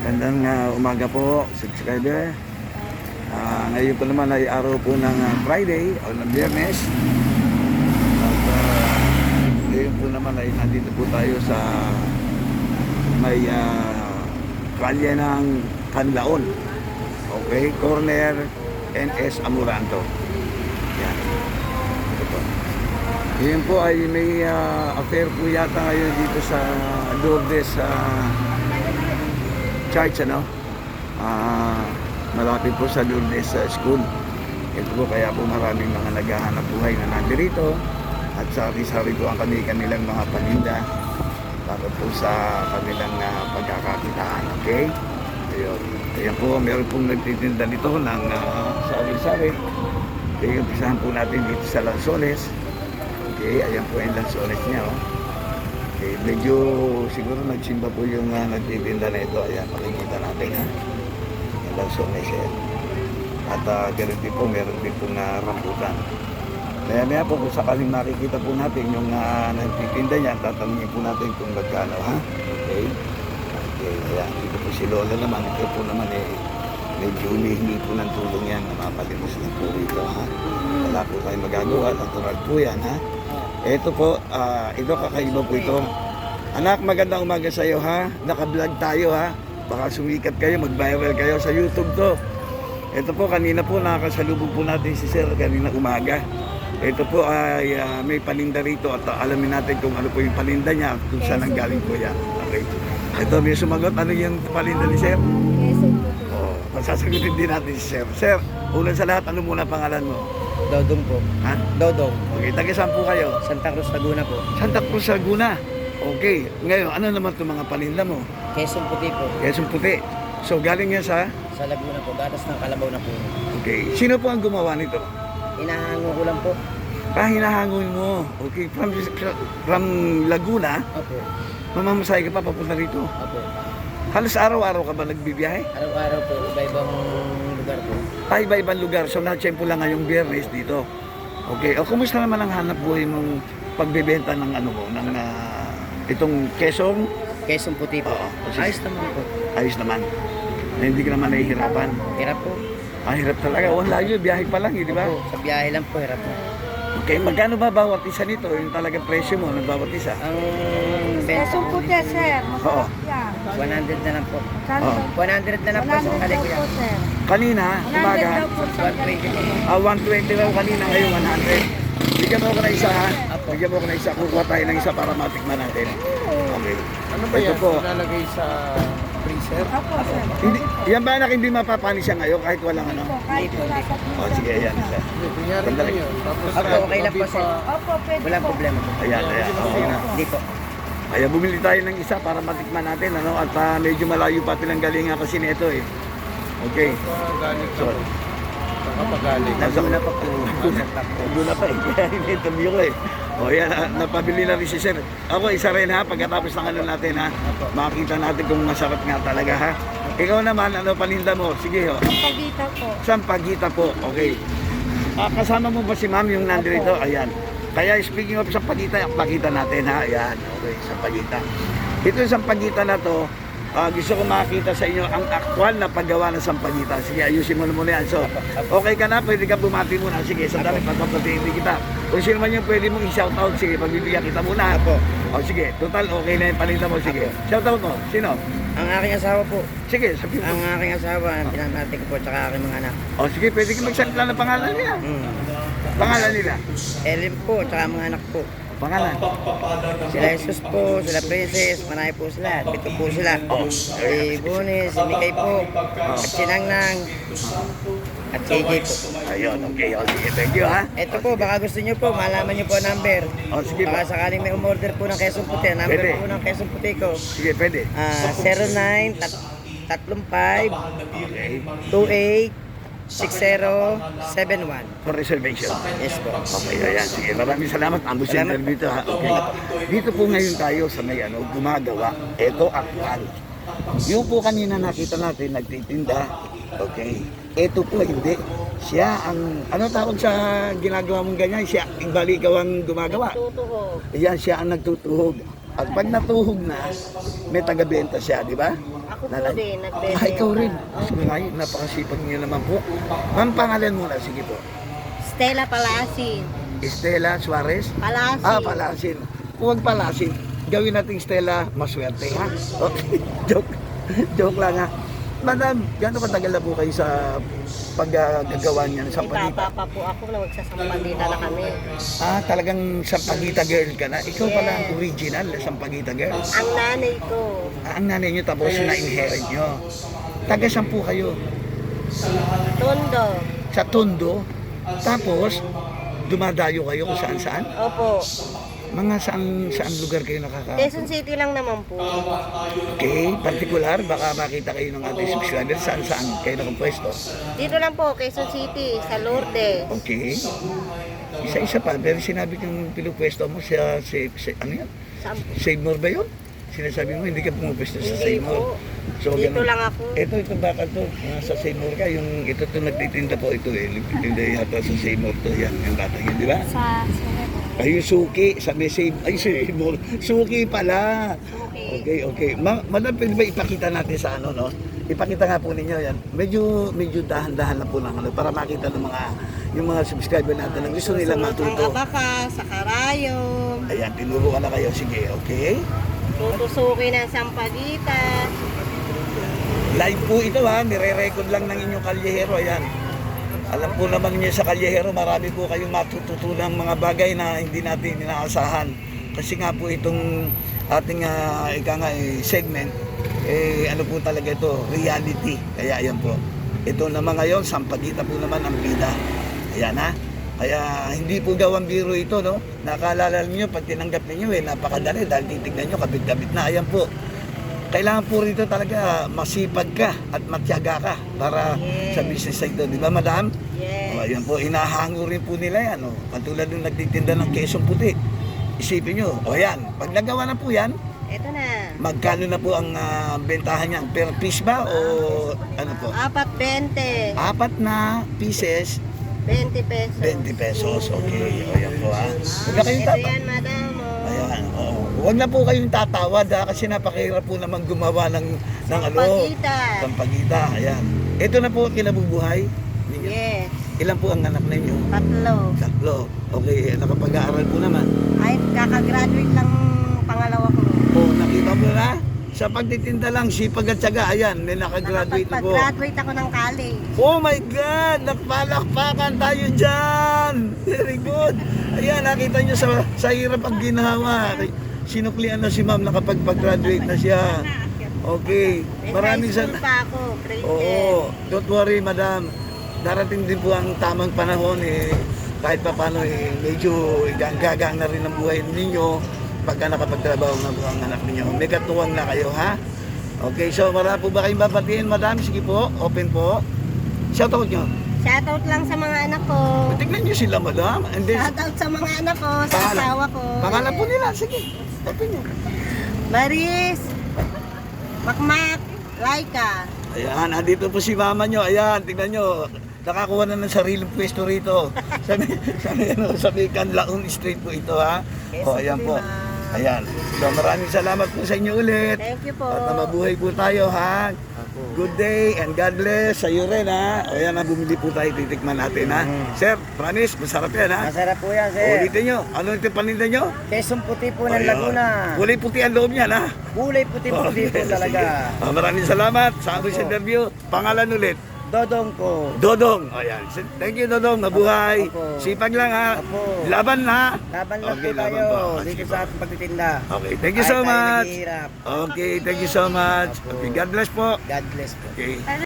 Gandang umaga po, subscriber. Ngayon po naman ay araw po ng Friday o ng Biyernes. At ngayon po naman ay nandito po tayo sa may kalye ng Canlaon. Okay, corner NS Amoranto. Yan. Ito po. Ngayon po ay may affair po yata ngayon dito sa Lourdes Church, ano? Malapit po sa Lourdes School. Ito po kaya po maraming mga naghahanap buhay na nandirito at sari-sari po ang kanilang mga paninda para po sa kanilang pagkakakitaan. Okay? Ayun. Ayan po, meron pong nagtitinda nito ng sari-sari. Okay, umpisahan po natin dito sa Lanzones. Okay, ayan po yung Lanzones niya. Oh. Okay, medyo siguro nagsimba po yung nagtitinda na ito. Ayan, makikita natin ha. Yung Lanzones yan. At ganun din po, meron din pong rambutan. Maya po kung sakaling makikita po natin yung nagtitinda niya, tatanungin po natin kung magkano ha. Okay. Okay, ayan. Dito po si Lola naman. Ito po naman medyo humihingi po ng tulong yan. Mapalimos na po rito ha. Wala po tayong magagawa. Natural po yan ha. Ito po, ito kakaiba po ito. Anak, magandang umaga sa iyo ha. Naka-vlog tayo ha. Baka sumikat kayo, mag-viral kayo sa YouTube to. Ito po, kanina po nakakasalubog po natin si Sir kanina umaga. Ito po ay may paninda rito at alamin natin kung ano po yung paninda niya at kung saan ang galing po yan. Okay. Ito, may sumagot. Ano yung paninda ni Sir? Masasagutin din natin si Sir. Sir, ulan sa lahat, ano muna pangalan mo? Dodong po. Ha? Dodong. Okay, taga saan po kayo? Santa Cruz, Laguna po. Santa Cruz, Laguna. Okay, ngayon, ano naman itong mga paninda mo? Quezon Puti po. Quezon Puti. So, galing yan sa? Sa Laguna po. Gatas ng Kalabaw na po. Okay, sino po ang gumawa nito? Inahango ko lang po. Hinahangon mo. Okay, from Laguna, Opo. mamamasay ka pa papunta rito. Opo. Halos araw-araw ka ba nagbibiyahe? Araw-araw po. Iba-ibang lugar po. Iba-ibang lugar. So, na-tsempo lang ngayong Biyernes dito. Okay, o kumusta naman ang hanap buhay mong pagbebenta ng ano mo, ng itong kesong? Quezon Puti po. Oo. Ayos naman po. Ayos naman. Na hindi ka naman nahihirapan. Hirap po. Hirap talaga. O, layo, biyahe pa lang, di ba? Opo. Sa biyahe lang po, hirap po. Okay, magkano ba bawat isa nito? Yung talagang presyo mo ng bawat isa? Ang benta Quezon po Puti, sir. Oo. Yan. 100 na lang po. Kano? 100 na lang po sa 100 kali daw ko po, yan. sir. Kanina, 100 umaga, daw po, sir. 120 po. 120 raw kanina, ngayon 100. Bigyan mo ako na isa ha. Apo. Bigyan mo ako na isa. Kukuha tayo ng isa para matikman natin. Okay. Ano ba Ito yan? po. Ilalagay sa freezer? Opo, sir. Hindi, yan ba anak, hindi mapapanis siya ngayon kahit walang ano? Opo, kahit wala sa O sige, ayan. Isa. Hindi, kunyari Sandali. na yun. Tapos Opo, okay lang po, gabi sir. pa. Opo, pwede Walang po. problema po. Ayan, ayan. Okay na. Hindi po. Kaya bumili tayo ng isa para matikman natin. Ano? At medyo malayo pa pinanggalingan kasi nito eh. Okay. Galing So, ka. Nakapagaling. Laguna pa po. Doon na pa eh. Kaya in-interview ko eh. O yan, napabili na rin si Sir. Ako, isa rin ha, pagkatapos ng ano natin ha, makikita natin kung masarap nga talaga ha. Ikaw naman, ano paninda mo? Sige ho. Pagita po. Sampagita po, okay. Kasama mo ba si ma'am yung nandito? Ayan. Kaya speaking of sampagita, pakita natin ha. Ayan, okay, sampagita. Ito yung sampagita na to, gusto ko makita sa inyo ang aktwal na paggawa ng sampagita. Sige, ayusin mo na muna yan. So, okay ka na, pwede ka bumati muna. Sige, sandali, pagpapatiin kita. Kung sino man yung pwede mong i-shoutout, sige, pagbibigyan kita muna. O sige, total, okay na yung paninda mo. Sige, shoutout mo. Sino? Ang aking asawa po. Sige, sabihin mo. Ang aking asawa, pinamati ko po, tsaka aking mga anak. O sige, pwede ka magsalita ng pangalan nila. Pangalan nila. Ellen po, tsaka mga anak po. Pangalan. Sila Jesus po, sila Princess, manay po sila. Pito po sila. Si Bunis, si Mikay po, at si Nangnang, at KJ po. Ayun, okay. O sige, thank you ha. Ito po, baka gusto nyo po, malaman nyo po ang number. O sige Baka po. sakaling may umorder po ng Quezon Puti. Ang number Pwede. po ng Quezon Puti ko, Sige, pwede. 09 35 Okay. 28 6071. For reservation. Yes po. Okay, ayan. Sige, maraming salamat. Ambus center Salamat. dito ha. Okay. Dito po ngayon tayo sa may gumagawa. Ito, aktual. Yung po kanina nakita natin, nagtitinda. Okay. Ito po, hindi. Siya ang, ano tawag sa ginagawa mong ganyan? Siya, bali ikaw ang gumagawa. Ayan, siya ang nagtutuhog. At pag natuhog na, may taga-benta siya, di ba? Ako po din, nagbebenta. Ah, ikaw rin. Ay, napakasipag niyo naman po. Ma'am, pangalan muna, sige po. Stella Palasin. Estela Suarez? Palasin. Ah, Palasin. Huwag Palasin. Gawin natin Stella Maswerte, ha? Okay, joke lang, ha? Madam, gano'ng katagal na po kayo sa paggagawa niyan sa May Sampaguita? papa pa po ako na magsasampagita na kami. Ah, talagang Sampaguita girl ka na? Ikaw pala ang original Sampaguita girl? Ang nanay ko, Ah, ang nanay niyo tapos na-inherit niyo. Taga saan po kayo? Tondo. Sa Tondo. Tapos, dumadayo kayo kung saan-saan? Opo. Mga saan lugar kayo nakaka... Quezon City lang naman po. Okay, particular, baka makita kayo ng ating subscriber saan kayo nakapwesto. Dito lang po, Quezon City, sa Lourdes. Okay. Isa-isa pa, pero sinabi kong pinupwesto mo sa ano yan? Save More ba yun? Sinasabi mo, hindi ka pumupwesto sa Hindi Save More. po. Dito lang ako. Ito baka to, sa Save More ka, yung ito nagtitinda po ito nagtitinda yata sa Save More to, yan, yung bata yun, di ba? Sa Cerebro. Ay, yung Suki, sa may Save, ay Save More, Suki pala. Okay. Madam, pwede ba ipakita natin sa ano, no? Ipakita nga po ninyo yan. Medyo dahan-dahan na po ng ano, para makita ng yung mga subscriber natin na gusto nilang Ang matuto. abaka, sa karayom, Ayan, tinuruan na kayo. Sige, okay? tutusukin ng sampagita. Live po ito ha, nire-record lang ng inyong kalyehero. Ayan. Alam po naman niyo sa kalyehero, marami po kayong matututunan mga bagay na hindi natin inaasahan. Kasi nga po itong ating segment, ano po talaga ito, reality. Kaya ayan po. Ito naman ngayon, sampagita po naman ang bida. Ayan ha. Kaya hindi po gawang biro ito, no? Nakaalala niyo pag tinanggap niyo napakadali dahil titignan niyo kabit-kabit na. Ayan po. Kailangan po rito talaga masipag ka at matyaga ka para sa business na ito. Di ba, madam? Yes. O, ayan po, inahango rin po nila yan. O. Katulad nung nagtitinda ng kesong puti. Isipin nyo, o yan, pag nagawa na po yan, Ito na. magkano na po ang bentahan niyan? Per piece ba o ano po? 4.20. 4 na pieces, 20 pesos. 20 pesos. Okay, o yan po ha. Huwag na kayong Ito tatawa. yan, madam. Oh. Ayan, oo. Huwag na po kayong tatawad ha, kasi napakahirap po naman gumawa ng ano. Sampagita. Sampagita, ayan. Ito na po ang kinabubuhay ninyo. Yes. Ilan po ang anak ninyo? 3. 3. Okay, nakapag-aaral po naman. Ay, kakagraduate lang pangalawa ko. O, nakita mo na? Sa pagtitinda lang, sipag at syaga, ayan, may nakagraduate na po. Nakapag-graduate ako ng college. Oh my God! Nakpalakpakan tayo dyan! Very good! Ayan, nakita nyo sa hirap ang ginawa. Sinuklian na si ma'am, nakapag-graduate na siya. Okay, maraming High school pa ako, grade 10. Oo, don't worry madam. Darating din po ang tamang panahon kahit pa paano medyo gagang na rin ang buhay ninyo pagka nakapagtrabaho na po ang anak ninyo. May katuwang na kayo ha? Okay, so marami po ba kayong babatiin madam? Sige po, open po. Shoutout nyo. Shoutout lang sa mga anak ko. Tignan nyo sila madam. And then, Shoutout sa mga anak ko, sa asawa ko. Pangalan po nila, sige. Open nyo. Maris, Makmak, Laika. Ayan, andito po si mama nyo. Ayan, tignan nyo. Nakakuha na ng sariling pwesto rito. Sa may Canlaon Street po ito ha. O, ayan po. Ayan. So, maraming salamat po sa inyo ulit. Thank you po. At na mabuhay po tayo ha. Good day and God bless sa iyo rin ha. O yan, bumili po tayo, titikman natin ha. Sir, promise, masarap yan ha. Masarap po yan, sir. Ulitin nyo. Ano yung paninda nyo? Kesong puti po ng Ayan. Laguna. Kulay puti ang loob niyan ha. Kulay puti-puti po Okay, talaga. sige. Maraming salamat sa aking interview. Pangalan ulit. Dodong ko. Dodong. Ayan. Thank you, Dodong. Mabuhay. Opo. Sipag lang ha. Opo. Laban ha. Laban lang Okay, po tayo laban po. dito Sige sa ating pagtitinda. Okay. Thank you so Kahit tayo much. naghihirap. Okay. Thank you so much. Opo. Okay. God bless po. God bless po. Okay.